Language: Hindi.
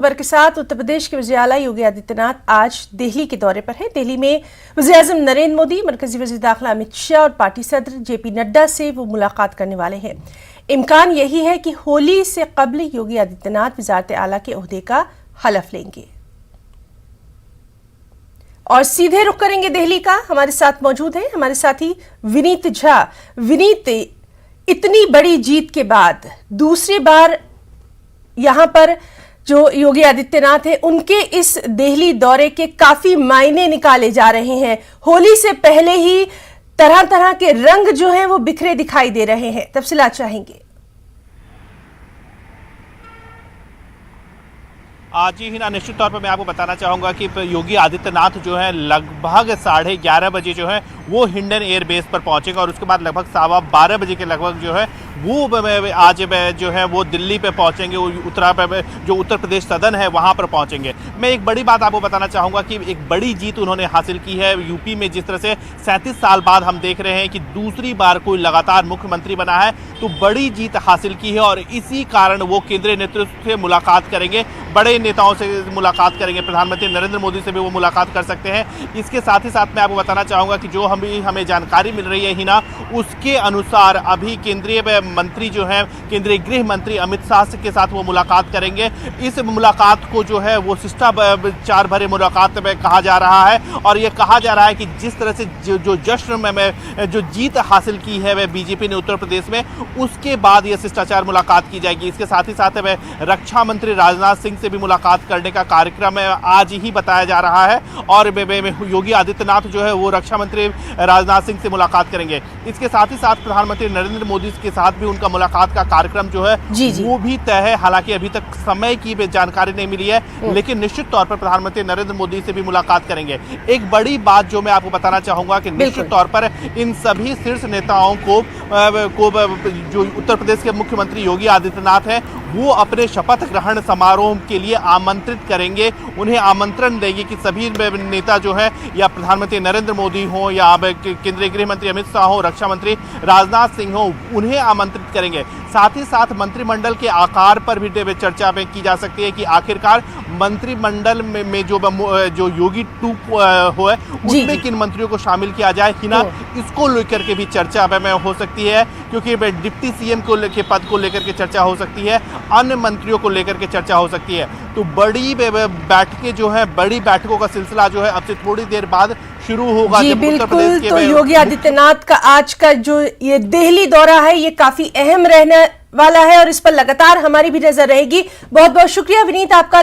खबर के साथ उत्तर प्रदेश के वज़ीर आला योगी आदित्यनाथ आज दिल्ली के दौरे पर हैं। दिल्ली में वज़ीर-ए-आज़म नरेंद्र मोदी, मरकजी वज़ीर दाखिला अमित शाह और पार्टी सदर जेपी नड्डा से वो मुलाकात करने वाले हैं। इम्कान यही है कि होली से कबल योगी आदित्यनाथ वज़ारत आला के ओहदे का हलफ लेंगे। और सीधे रुख करेंगे दिल्ली का। हमारे साथ मौजूद हैं हमारे साथी विनीत झा। विनीत, इतनी बड़ी जीत के बाद दूसरी बार यहां पर जो योगी आदित्यनाथ है उनके इस दिल्ली दौरे के काफी मायने निकाले जा रहे हैं। होली से पहले ही तरह तरह के रंग जो हैं वो बिखरे दिखाई दे रहे हैं। तफसीलात चाहेंगे। आज ही ना निश्चित तौर पर मैं आपको बताना चाहूँगा कि योगी आदित्यनाथ जो है लगभग 11:30 बजे जो है वो हिंडन एयरबेस पर पहुंचेगा और उसके बाद लगभग 12:15 बजे के लगभग जो है वो आज जो है वो दिल्ली पे पहुंचेंगे। जो उत्तर प्रदेश सदन है वहां पर पहुंचेंगे। मैं एक बड़ी बात आपको बताना चाहूँगा कि एक बड़ी जीत उन्होंने हासिल की है यूपी में। जिस तरह से 37 साल बाद हम देख रहे हैं कि दूसरी बार कोई लगातार मुख्यमंत्री बना है, तो बड़ी जीत हासिल की है और इसी कारण वो केंद्रीय नेतृत्व से मुलाकात करेंगे, बड़े नेताओं से मुलाकात करेंगे। प्रधानमंत्री नरेंद्र मोदी से भी वो मुलाकात कर सकते हैं। इसके साथ ही साथ मैं आपको बताना चाहूँगा कि जो हमें जानकारी मिल रही है हिना, उसके अनुसार अभी केंद्रीय मंत्री जो है केंद्रीय गृह मंत्री अमित शाह के साथ वो मुलाकात करेंगे। इस मुलाकात को जो है वो शिष्टाचार भरे मुलाकात में कहा जा रहा है और ये कहा जा रहा है कि जिस तरह से जो जश्न में जो जीत हासिल की है वह बीजेपी ने उत्तर प्रदेश में, उसके बाद ये शिष्टाचार मुलाकात की जाएगी। इसके साथ ही साथ रक्षा मंत्री राजनाथ सिंह से भी मुलाकात करने का कार्यक्रम आज ही बताया जा रहा है और योगी आदित्यनाथ जो है वो रक्षा मंत्री राजनाथ सिंह से मुलाकात करेंगे। इसके साथ ही साथ प्रधानमंत्री नरेंद्र मोदी के साथ भी उनका मुलाकात का कार्यक्रम जो है वो भी तय है। हालांकि अभी तक समय की जानकारी नहीं मिली है, लेकिन निश्चित तौर पर प्रधानमंत्री नरेंद्र मोदी से भी मुलाकात करेंगे। एक बड़ी बात जो मैं आपको बताना चाहूंगा कि निश्चित तौर पर इन सभी शीर्ष नेताओं को जो उत्तर प्रदेश के मुख्यमंत्री योगी आदित्यनाथ हैं वो अपने शपथ ग्रहण समारोह के लिए आमंत्रित करेंगे। उन्हें आमंत्रण देंगे कि सभी नेता जो है, या प्रधानमंत्री नरेंद्र मोदी हो या केंद्रीय गृह मंत्री अमित शाह हो, रक्षा मंत्री राजनाथ सिंह हो, उन्हें आमंत्रित करेंगे। साथ ही साथ मंत्रिमंडल के आकार पर भी चर्चा में की जा सकती है कि आखिरकार मंत्रिमंडल में जो योगी 2 है उसमें किन मंत्रियों को शामिल किया जाए हिना, इसको लेकर के भी चर्चा में हो सकती है, क्योंकि डिप्टी सीएम के पद को लेकर के चर्चा हो सकती है, अन्य मंत्रियों को लेकर के चर्चा हो सकती है। तो बड़ी बैठकें जो है, बड़ी बैठकों का सिलसिला जो है अब से थोड़ी देर बाद शुरू होगा। जी बिल्कुल। तो योगी आदित्यनाथ का आज का जो ये दिल्ली दौरा है ये काफी अहम रहने वाला है और इस पर लगातार हमारी भी नजर रहेगी। बहुत बहुत शुक्रिया विनीत आपका।